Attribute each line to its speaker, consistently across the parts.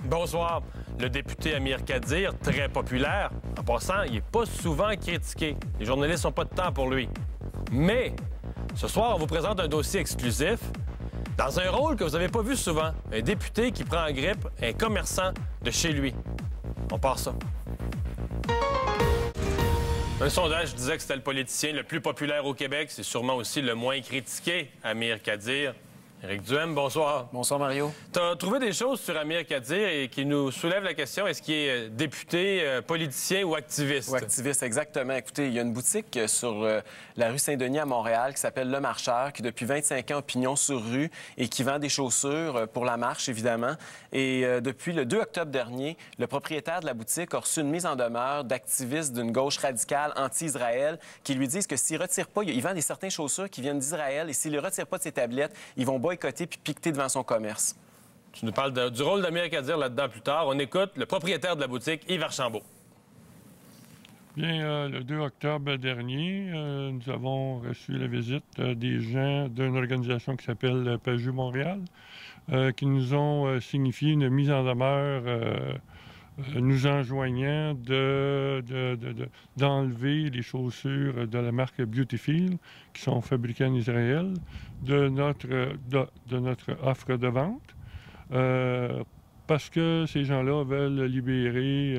Speaker 1: Bonsoir. Le député Amir Kadir, très populaire. En passant, il n'est pas souvent critiqué. Les journalistes n'ont pas de temps pour lui. Mais, ce soir, on vous présente un dossier exclusif dans un rôle que vous n'avez pas vu souvent. Un député qui prend en grippe un commerçant de chez lui. On part ça. Un sondage disait que c'était le politicien le plus populaire au Québec. C'est sûrement aussi le moins critiqué, Amir Kadir. Éric Duhem, bonsoir.
Speaker 2: Bonsoir, Mario.
Speaker 1: Tu as trouvé des choses sur Amir Kadir et qui nous soulèvent la question, est-ce qu'il est député, politicien ou activiste?
Speaker 2: Ou activiste, exactement. Écoutez, il y a une boutique sur la rue Saint-Denis à Montréal qui s'appelle Le Marcheur, qui depuis 25 ans a pignon sur rue et qui vend des chaussures pour la marche, évidemment. Et depuis le 2 octobre dernier, le propriétaire de la boutique a reçu une mise en demeure d'activistes d'une gauche radicale anti-Israël qui lui disent que s'il ne retire pas, il vend certaines chaussures qui viennent d'Israël et s'il ne retire pas de ses tablettes, ils vont boycotter puis piqueter devant son commerce.
Speaker 1: Tu nous parles du rôle d'Amir Kadir là-dedans plus tard. On écoute le propriétaire de la boutique, Yves Archambault.
Speaker 3: Bien, le 2 octobre dernier, nous avons reçu la visite des gens d'une organisation qui s'appelle Pajou Montréal, qui nous ont signifié une mise en demeure nous enjoignant d'enlever les chaussures de la marque Beautyfield, qui sont fabriquées en Israël, de notre offre de vente, parce que ces gens-là veulent libérer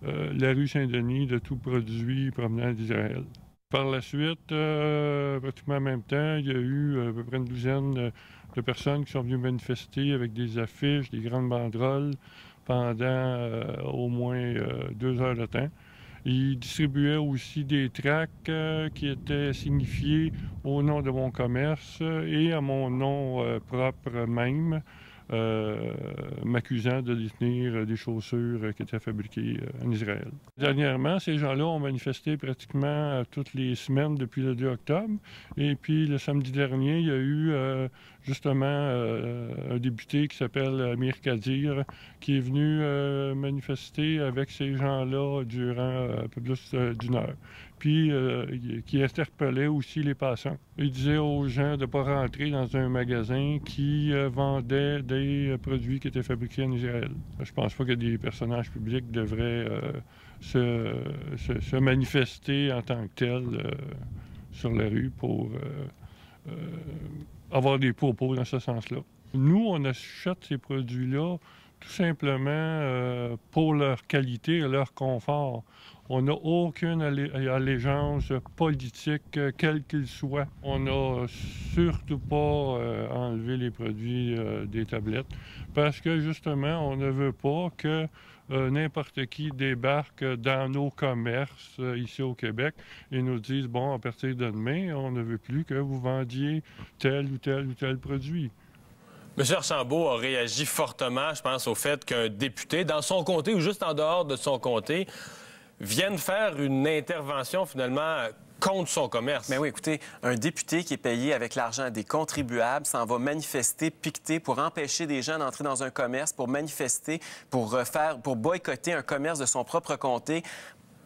Speaker 3: la rue Saint-Denis de tout produit provenant d'Israël. Par la suite, pratiquement en même temps, il y a eu à peu près une douzaine de personnes qui sont venues manifester avec des affiches, des grandes banderoles pendant au moins 2 heures de temps. Ils distribuaient aussi des tracts qui étaient signifiés au nom de mon commerce et à mon nom propre même, m'accusant de détenir des chaussures qui étaient fabriquées en Israël. Dernièrement, ces gens-là ont manifesté pratiquement toutes les semaines depuis le 2 octobre. Et puis, le samedi dernier, il y a eu justement un député qui s'appelle Amir Kadir qui est venu manifester avec ces gens-là durant un peu plus d'1 heure. Puis, qui interpellait aussi les passants. Il disait aux gens de ne pas rentrer dans un magasin qui vendait des produits qui étaient fabriqués en Israël. Je pense pas que des personnages publics devraient se manifester en tant que tels sur la rue pour avoir des propos dans ce sens-là. Nous, on achète ces produits-là tout simplement pour leur qualité et leur confort. On n'a aucune allégeance politique, quel qu'il soit. On n'a surtout pas enlevé les produits des tablettes parce que, justement, on ne veut pas que n'importe qui débarque dans nos commerces ici au Québec et nous dise, bon, à partir de demain, on ne veut plus que vous vendiez tel ou tel ou tel produit.
Speaker 1: M. Archambault a réagi fortement, je pense, au fait qu'un député, dans son comté ou juste en dehors de son comté, vienne faire une intervention, finalement, contre son commerce.
Speaker 2: Mais oui, écoutez, un député qui est payé avec l'argent des contribuables s'en va manifester, piqueter pour empêcher des gens d'entrer dans un commerce, pour manifester, pour boycotter un commerce de son propre comté.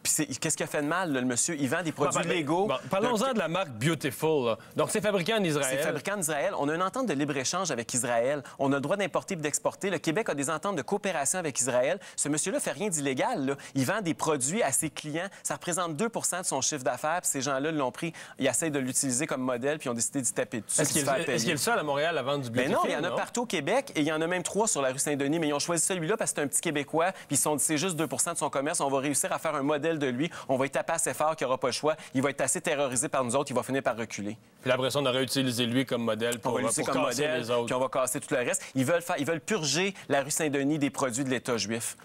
Speaker 2: Puis qu'est-ce qui a fait de mal, là, le monsieur? Il vend des produits légaux.
Speaker 1: Bon, parlons-en de la marque Beautiful. Là. Donc, c'est fabriqué en Israël.
Speaker 2: C'est fabriqué en Israël. On a une entente de libre-échange avec Israël. On a le droit d'importer et d'exporter. Le Québec a des ententes de coopération avec Israël. Ce monsieur-là fait rien d'illégal, là. Il vend des produits à ses clients. Ça représente 2 de son chiffre d'affaires. Puis ces gens-là l'ont pris. Ils essayent de l'utiliser comme modèle, puis ils ont décidé d'y taper dessus.
Speaker 1: Est-ce qu'il est le seul à Montréal à vendre du Beautiful?
Speaker 2: Mais non, il y en a partout au Québec. Et il y en a même 3 sur la rue Saint-Denis. Mais ils ont choisi celui-là parce que c'est un petit Québécois. Puis ils se sont dit, c'est juste 2 de son commerce. On va réussir à faire un modèle de lui. On va taper assez fort qu'il n'aura pas le choix. Il va être assez terrorisé par nous autres, il va finir par reculer.
Speaker 1: Puis l'impression on aurait utilisé lui comme modèle pour casser modèle, les autres.
Speaker 2: Puis on va casser tout le reste. Ils veulent purger la rue Saint-Denis des produits de l'État juif.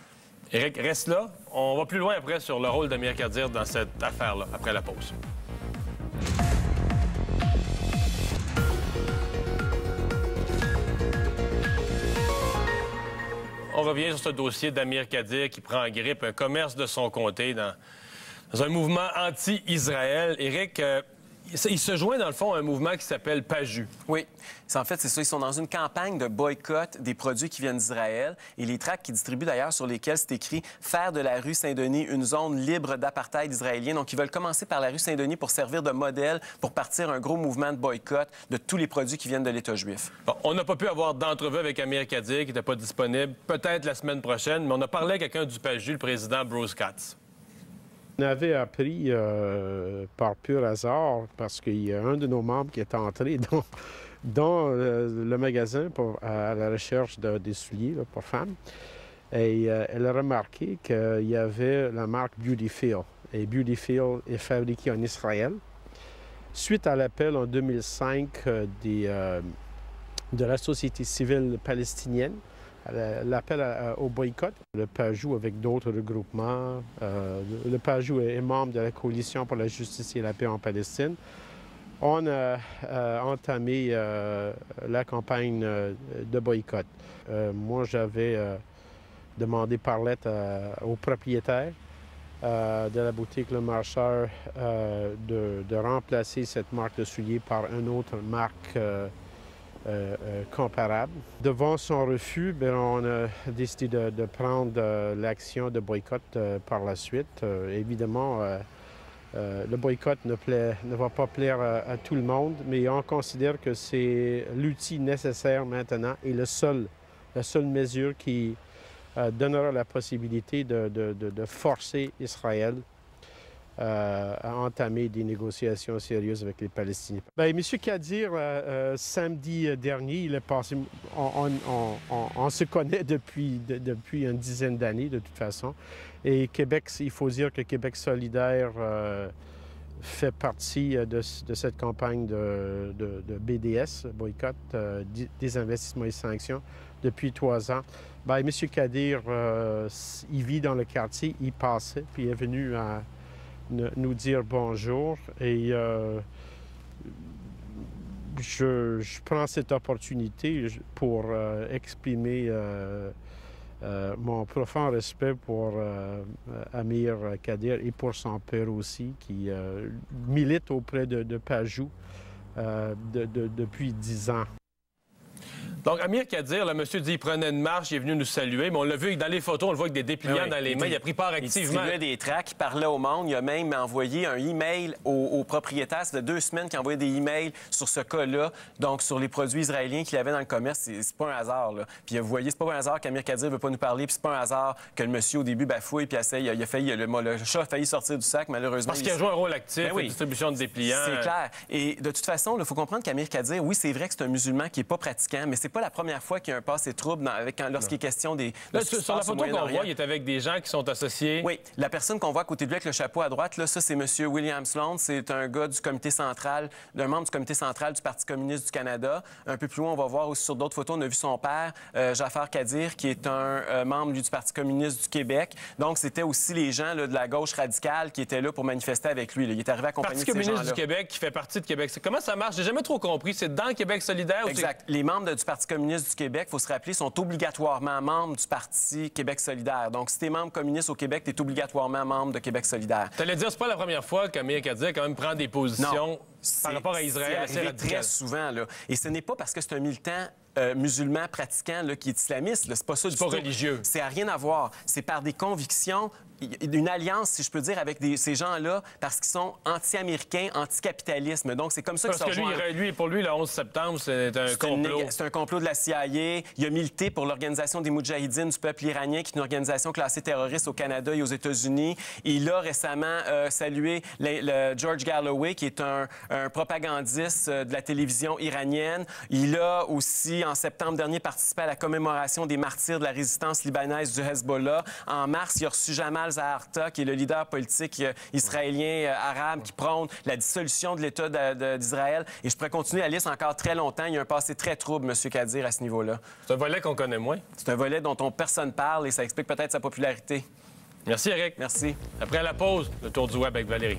Speaker 1: Éric, reste là. On va plus loin après sur le rôle d'Amir Kadir dans cette affaire-là, après la pause. On revient sur ce dossier d'Amir Kadir qui prend en grippe un commerce de son comté dans un mouvement anti-Israël. Éric, Il se joint, dans le fond, à un mouvement qui s'appelle PAJU.
Speaker 2: Oui. En fait, c'est ça. Ils sont dans une campagne de boycott des produits qui viennent d'Israël. Et les tracts qu'ils distribuent, d'ailleurs, sur lesquels c'est écrit « Faire de la rue Saint-Denis une zone libre d'apartheid israélien ». Donc, ils veulent commencer par la rue Saint-Denis pour servir de modèle pour partir un gros mouvement de boycott de tous les produits qui viennent de l'État juif.
Speaker 1: Bon, on n'a pas pu avoir d'entrevue avec Amir Kadir, qui n'était pas disponible. Peut-être la semaine prochaine, mais on a parlé à quelqu'un du PAJU, le président Bruce Katz.
Speaker 4: On avait appris par pur hasard, parce qu'il y a un de nos membres qui est entré dans le magasin à la recherche des souliers là, pour femmes. Et elle a remarqué qu'il y avait la marque Beautyfield. Et Beautyfield est fabriqué en Israël. Suite à l'appel en 2005 de la société civile palestinienne, l'appel au boycott, le PAJU avec d'autres regroupements. Le PAJU est membre de la Coalition pour la justice et la paix en Palestine. On a entamé la campagne de boycott. Moi, j'avais demandé par lettre au propriétaire de la boutique Le Marcheur de remplacer cette marque de souliers par une autre marque comparable. Devant son refus, bien, on a décidé de prendre l'action de boycott par la suite. Évidemment, le boycott ne va pas plaire à tout le monde, mais on considère que c'est l'outil nécessaire maintenant et la seule mesure qui donnera la possibilité de forcer Israël à entamer des négociations sérieuses avec les Palestiniens. Bien, M. Kadir, samedi dernier, il est passé... On se connaît depuis une dizaine d'années, de toute façon. Et Québec, il faut dire que Québec solidaire fait partie de cette campagne de BDS, boycott, des investissements et sanctions, depuis 3 ans. Bien, M. Kadir, il vit dans le quartier, il passait, puis il est venu à nous dire bonjour et je prends cette opportunité pour exprimer mon profond respect pour Amir Kadir et pour son père aussi qui milite auprès de PAJU depuis 10 ans.
Speaker 1: Donc, Amir Kadir, le monsieur dit qu'il prenait une marche, il est venu nous saluer, mais on l'a vu dans les photos, on le voit avec des dépliants dans les mains, il a pris part activement.
Speaker 2: Il distribuait des tracts, il parlait au monde, il a même envoyé un email aux propriétaires. Ça fait 2 semaines qu'il envoyait des emails sur ce cas-là, donc sur les produits israéliens qu'il avait dans le commerce. C'est pas un hasard, là. Puis vous voyez, c'est pas un hasard qu'Amir Kadir veut pas nous parler, puis c'est pas un hasard que le monsieur, au début, bafouille, puis le chat a failli sortir du sac, malheureusement.
Speaker 1: Parce qu'il a joué un rôle actif, la distribution de dépliants.
Speaker 2: C'est clair. Et de toute façon, il faut comprendre qu'Amir Kadir, oui, c'est vrai que c'est un musulman qui est pas pratiquant, mais c'est pas la première fois qu'il y a un passé trouble lorsqu'il est question des...
Speaker 1: Là, sur la photo qu'on voit, il est avec des gens qui sont associés.
Speaker 2: Oui. La personne qu'on voit à côté de lui avec le chapeau à droite, là, ça, c'est M. William Sloan. C'est un gars du comité central, d'un membre du comité central du Parti communiste du Canada. Un peu plus loin, on va voir aussi sur d'autres photos, on a vu son père, Jafar Kadir, qui est un membre du Parti communiste du Québec. Donc, c'était aussi les gens là, de la gauche radicale qui étaient là pour manifester avec lui. Là. Il est arrivé accompagné de ces gens-là.
Speaker 1: Parti communiste du Québec qui fait partie de Québec. Comment ça marche? J'ai jamais trop compris. C'est dans Québec solidaire?
Speaker 2: Exact. Les membres du Parti communiste du Québec, il faut se rappeler, sont obligatoirement membres du Parti Québec solidaire. Donc, si tu es membre communiste au Québec, tu es obligatoirement membre de Québec solidaire.
Speaker 1: Tu allais dire, c'est pas la première fois qu'Amir Kadir quand même prend des positions par rapport à Israël assez radicales.
Speaker 2: Très souvent, là. Et ce n'est pas parce que c'est un militant musulman pratiquant là, qui est islamiste. C'est pas ça du tout.
Speaker 1: C'est pas religieux.
Speaker 2: C'est à rien à voir. C'est par des convictions, une alliance, si je peux dire, avec ces gens-là, parce qu'ils sont anti-américains, anti-capitalisme. Donc, c'est comme ça qu'ils se rejoignent.
Speaker 1: Parce que pour lui, le 11 septembre, c'est un complot.
Speaker 2: C'est un complot de la CIA. Il a milité pour l'Organisation des Moudjahidines du peuple iranien, qui est une organisation classée terroriste au Canada et aux États-Unis. Il a récemment salué George Galloway, qui est un propagandiste de la télévision iranienne. Il a aussi, en septembre dernier, participé à la commémoration des martyrs de la résistance libanaise du Hezbollah. En mars, il a reçu Jamal Zaharta, qui est le leader politique israélien arabe qui prône la dissolution de l'État d'Israël. Et je pourrais continuer la liste encore très longtemps. Il y a un passé très trouble, M. Kadir, à ce niveau-là.
Speaker 1: C'est un volet qu'on connaît moins.
Speaker 2: C'est un volet dont personne parle et ça explique peut-être sa popularité.
Speaker 1: Merci, Eric.
Speaker 2: Merci.
Speaker 1: Après la pause, le tour du web avec Valérie.